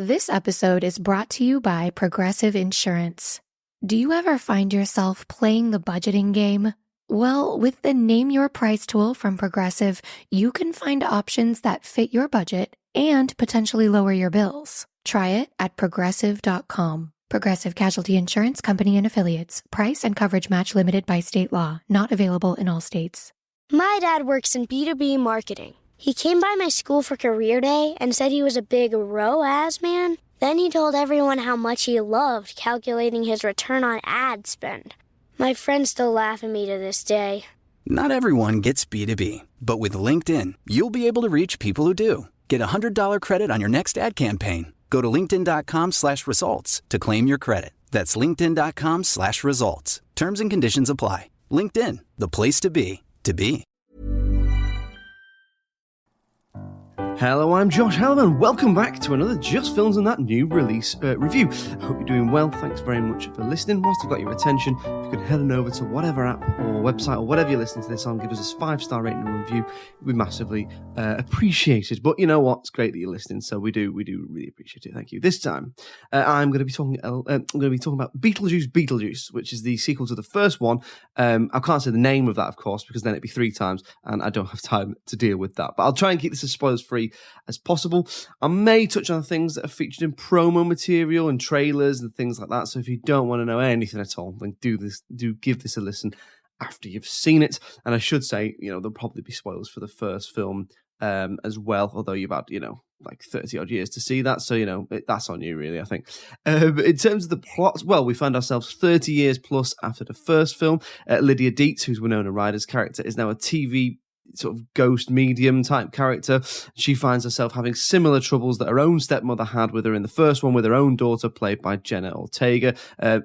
This episode is brought to you by Progressive Insurance. Do you ever find yourself playing the budgeting game? Well, with the Name Your Price tool from Progressive, you can find options that fit your budget and potentially lower your bills. Try it at progressive.com. Progressive Casualty Insurance Company and Affiliates. Price and coverage match limited by state law. Not available in all states. My dad works in B2B marketing. He came by my school for career day and said he was a big ROAS man. Then he told everyone how much he loved calculating his return on ad spend. My friends still laugh at me to this day. Not everyone gets B2B, but with LinkedIn, you'll be able to reach people who do. Get $100 credit on your next ad campaign. Go to linkedin.com/results to claim your credit. That's linkedin.com/results. Terms and conditions apply. LinkedIn, the place to be, to be. Hello, I'm Josh Hallam. Welcome back to another Just Films and That New Release review. I hope you're doing well. Thanks very much for listening. Whilst I've got your attention, if you could head on over to whatever app or website or whatever you're listening to this on, give us a 5-star rating and review. We'd massively appreciate it. But you know what? It's great that you're listening, so we do really appreciate it. Thank you. This time, I'm going to be talking. About Beetlejuice Beetlejuice, which is the sequel to the first one. I can't say the name of that, of course, because then it'd be 3 times, and I don't have time to deal with that. But I'll try and keep this as spoilers-free as possible. I may touch on things that are featured in promo material and trailers and things like that. So if you don't want to know anything at all, then do give this a listen after you've seen it. And I should say, there'll probably be spoilers for the first film as well, although you've had, like 30 odd years to see that. So, that's on you really, I think. In terms of the plot, well, we find ourselves 30 years plus after the first film. Lydia Dietz, who's Winona Ryder's character, is now a TV sort of ghost medium type character. She finds herself having similar troubles that her own stepmother had with her in the first one, with her own daughter played by Jenna Ortega,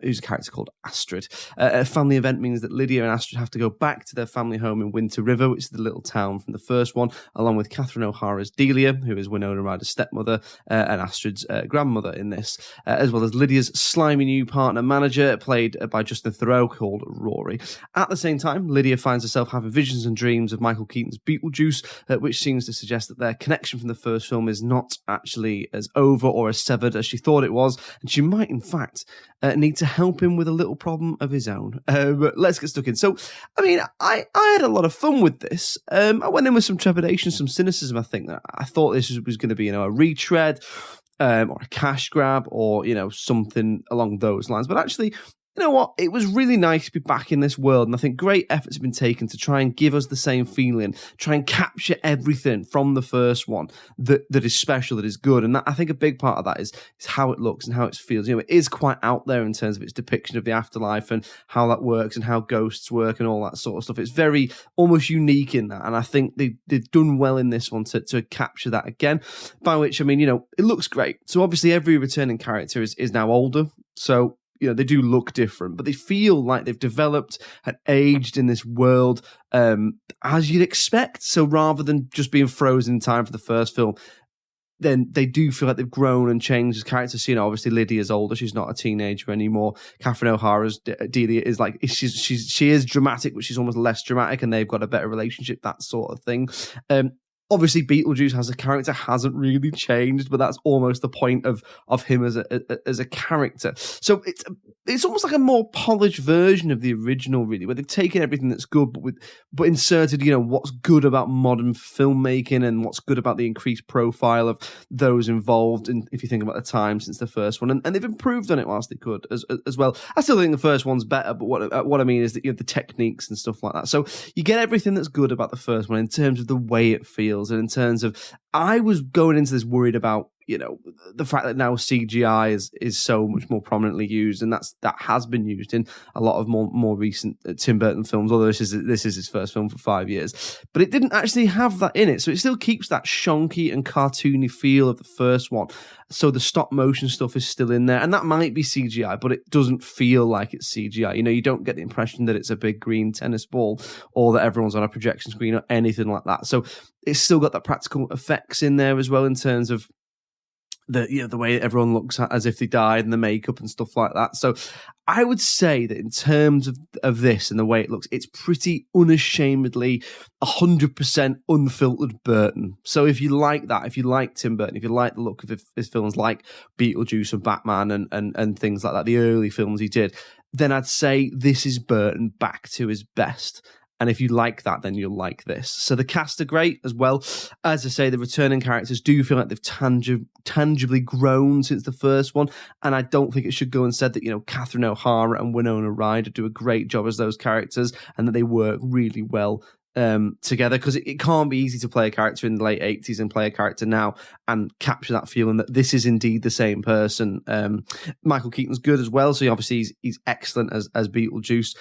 who's a character called Astrid. A family event means that Lydia and Astrid have to go back to their family home in Winter River, which is the little town from the first one, along with Catherine O'Hara's Delia, who is Winona Ryder's stepmother, and Astrid's grandmother in this, as well as Lydia's slimy new partner manager, played by Justin Theroux, called Rory. At the same time, Lydia finds herself having visions and dreams of Michael Keaton's Beetlejuice, which seems to suggest that their connection from the first film is not actually as over or as severed as she thought it was, and she might, in fact, need to help him with a little problem of his own. But let's get stuck in. So, I had a lot of fun with this. I went in with some trepidation, some cynicism, I think. I thought this was going to be, a retread, or a cash grab, or, something along those lines. But actually, you know what? It was really nice to be back in this world, and I think great efforts have been taken to try and give us the same feeling, try and capture everything from the first one that is special, that is good. And that, I think a big part of that is how it looks and how it feels. It is quite out there in terms of its depiction of the afterlife and how that works and how ghosts work and all that sort of stuff. It's very almost unique in that, and I think they've done well in this one to capture that again, by which, it looks great. So obviously every returning character is now older, so they do look different, but they feel like they've developed and aged in this world as you'd expect. So rather than just being frozen in time for the first film, then they do feel like they've grown and changed as characters. Obviously Lydia's older; she's not a teenager anymore. Catherine O'Hara's Delia is like she is dramatic, but she's almost less dramatic, and they've got a better relationship, that sort of thing. Obviously, Beetlejuice as a character hasn't really changed, but that's almost the point of him as a character. So it's almost like a more polished version of the original, really, where they've taken everything that's good, but inserted, what's good about modern filmmaking and what's good about the increased profile of those involved. And if you think about the time since the first one, and they've improved on it whilst they could as well. I still think the first one's better, but what I mean is that the techniques and stuff like that. So you get everything that's good about the first one in terms of the way it feels. And in terms of, I was going into this worried about, the fact that now CGI is so much more prominently used, and that has been used in a lot of more recent Tim Burton films, although this is his first film for 5 years. But it didn't actually have that in it, so it still keeps that shonky and cartoony feel of the first one. So the stop motion stuff is still in there, and that might be CGI, but it doesn't feel like it's CGI. You don't get the impression that it's a big green tennis ball or that everyone's on a projection screen or anything like that. So it's still got that practical effects in there as well, in terms of the way everyone looks at as if they died and the makeup and stuff like that. So I would say that in terms of this and the way it looks, it's pretty unashamedly 100% unfiltered Burton. So if you like that, if you like Tim Burton, if you like the look of his films like Beetlejuice and Batman and things like that, the early films he did, then I'd say this is Burton back to his best. And if you like that, then you'll like this. So the cast are great as well. As I say, the returning characters do feel like they've tangibly grown since the first one. And I don't think it should go unsaid that, Catherine O'Hara and Winona Ryder do a great job as those characters and that they work really well together, because it can't be easy to play a character in the late 80s and play a character now and capture that feeling that this is indeed the same person. Michael Keaton's good as well, so obviously he's excellent as Beetlejuice.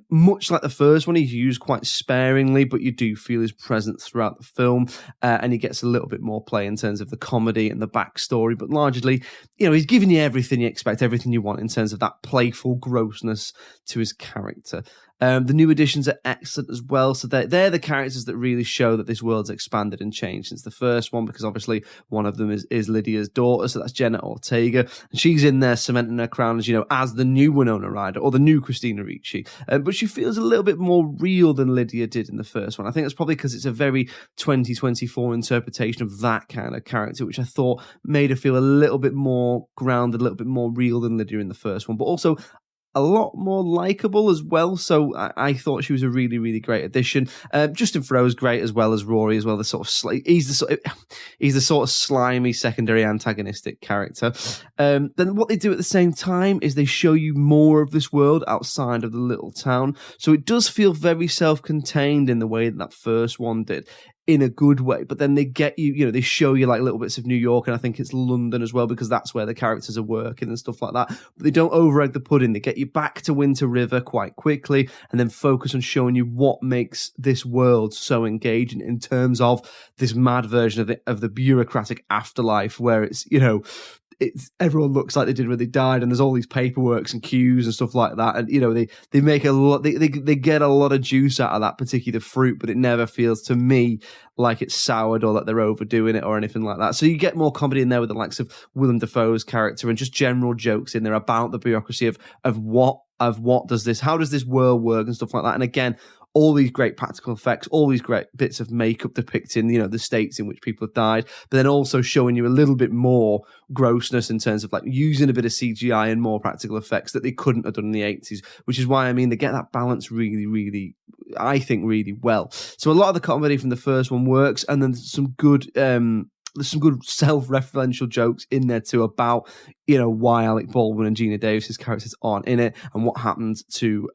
Much like the first one, he's used quite sparingly, but you do feel his presence throughout the film, and he gets a little bit more play in terms of the comedy and the backstory, but largely, he's giving you everything you expect, everything you want in terms of that playful grossness to his character. The new additions are excellent as well. So they're the characters that really show that this world's expanded and changed since the first one, because obviously one of them is Lydia's daughter, so that's Jenna Ortega. And she's in there cementing her crown as the new Winona Ryder or the new Christina Ricci. But she feels a little bit more real than Lydia did in the first one. I think that's probably because it's a very 2024 interpretation of that kind of character, which I thought made her feel a little bit more grounded, a little bit more real than Lydia in the first one. But also a lot more likable as well, so I thought she was a really, really great addition. Justin Theroux's great as well as Rory as well. He's the sort of slimy secondary antagonistic character. Then what they do at the same time is they show you more of this world outside of the little town, so it does feel very self-contained in the way that first one did, in a good way, but then they get you, they show you like little bits of New York, and I think it's London as well, because that's where the characters are working and stuff like that. But they don't over-egg the pudding. They get you back to Winter River quite quickly and then focus on showing you what makes this world so engaging in terms of this mad version of the bureaucratic afterlife where everyone looks like they did when they died, and there's all these paperworks and queues and stuff like that, and they make a lot, they get a lot of juice out of that particular fruit, but it never feels to me like it's soured or that they're overdoing it or anything like that. So you get more comedy in there with the likes of Willem Dafoe's character and just general jokes in there about the bureaucracy of how does this world work and stuff like that. And again, all these great practical effects, all these great bits of makeup depicting, the states in which people have died, but then also showing you a little bit more grossness in terms of like using a bit of CGI and more practical effects that they couldn't have done in the 80s, which is why, they get that balance really, really, I think, really well. So a lot of the comedy from the first one works, and then there's some good self-referential jokes in there too about, why Alec Baldwin and Gina Davis's characters aren't in it, and what happened to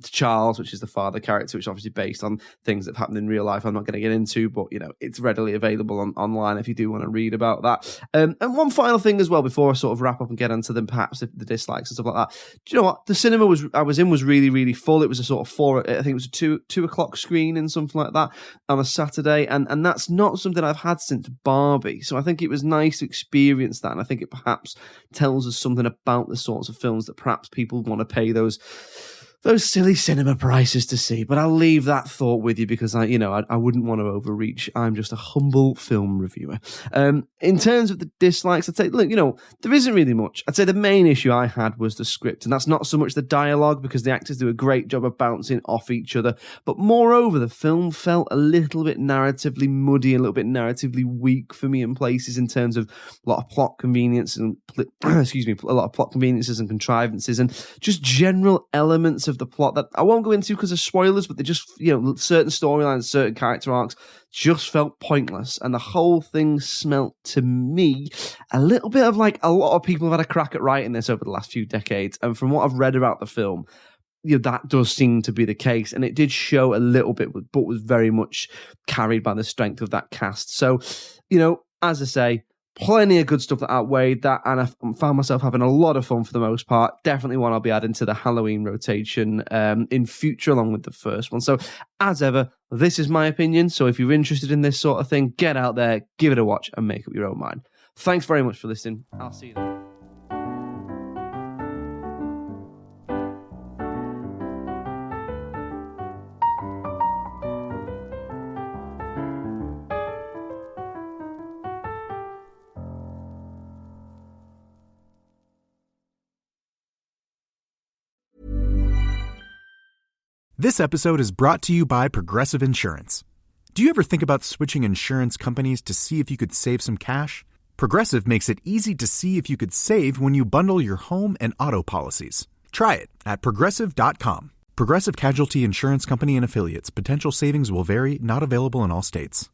Charles, which is the father character, which is obviously based on things that have happened in real life. I'm not going to get into, but it's readily available online if you do want to read about that. And one final thing as well before I sort of wrap up and get into them, perhaps the dislikes and stuff like that. Do you know what? The cinema I was in was really, really full. It was a sort of I think it was a 2 o'clock screening, something like that, on a Saturday, and that's not something I've had since Barbie. So I think it was nice to experience that, and I think it perhaps tells us something about the sorts of films that perhaps people want to pay those silly cinema prices to see. But I'll leave that thought with you, because I wouldn't want to overreach. I'm just a humble film reviewer. In terms of the dislikes, I'd say, look, there isn't really much. I'd say the main issue I had was the script, and that's not so much the dialogue, because the actors do a great job of bouncing off each other. But moreover, the film felt a little bit narratively muddy, a little bit narratively weak for me in places, in terms of a lot of plot convenience and a lot of plot conveniences and contrivances, and just general elements of the plot that I won't go into because of spoilers, but they just, certain storylines, certain character arcs just felt pointless, and the whole thing smelt to me a little bit of like a lot of people have had a crack at writing this over the last few decades, and from what I've read about the film, that does seem to be the case, and it did show a little bit, but was very much carried by the strength of that cast. So, as I say, plenty of good stuff that outweighed that, and I found myself having a lot of fun for the most part. Definitely one I'll be adding to the Halloween rotation in future, along with the first one. So, as ever, this is my opinion. So if you're interested in this sort of thing, get out there, give it a watch, and make up your own mind. Thanks very much for listening. I'll see you then. This episode is brought to you by Progressive Insurance. Do you ever think about switching insurance companies to see if you could save some cash? Progressive makes it easy to see if you could save when you bundle your home and auto policies. Try it at Progressive.com. Progressive Casualty Insurance Company and Affiliates. Potential savings will vary, not available in all states.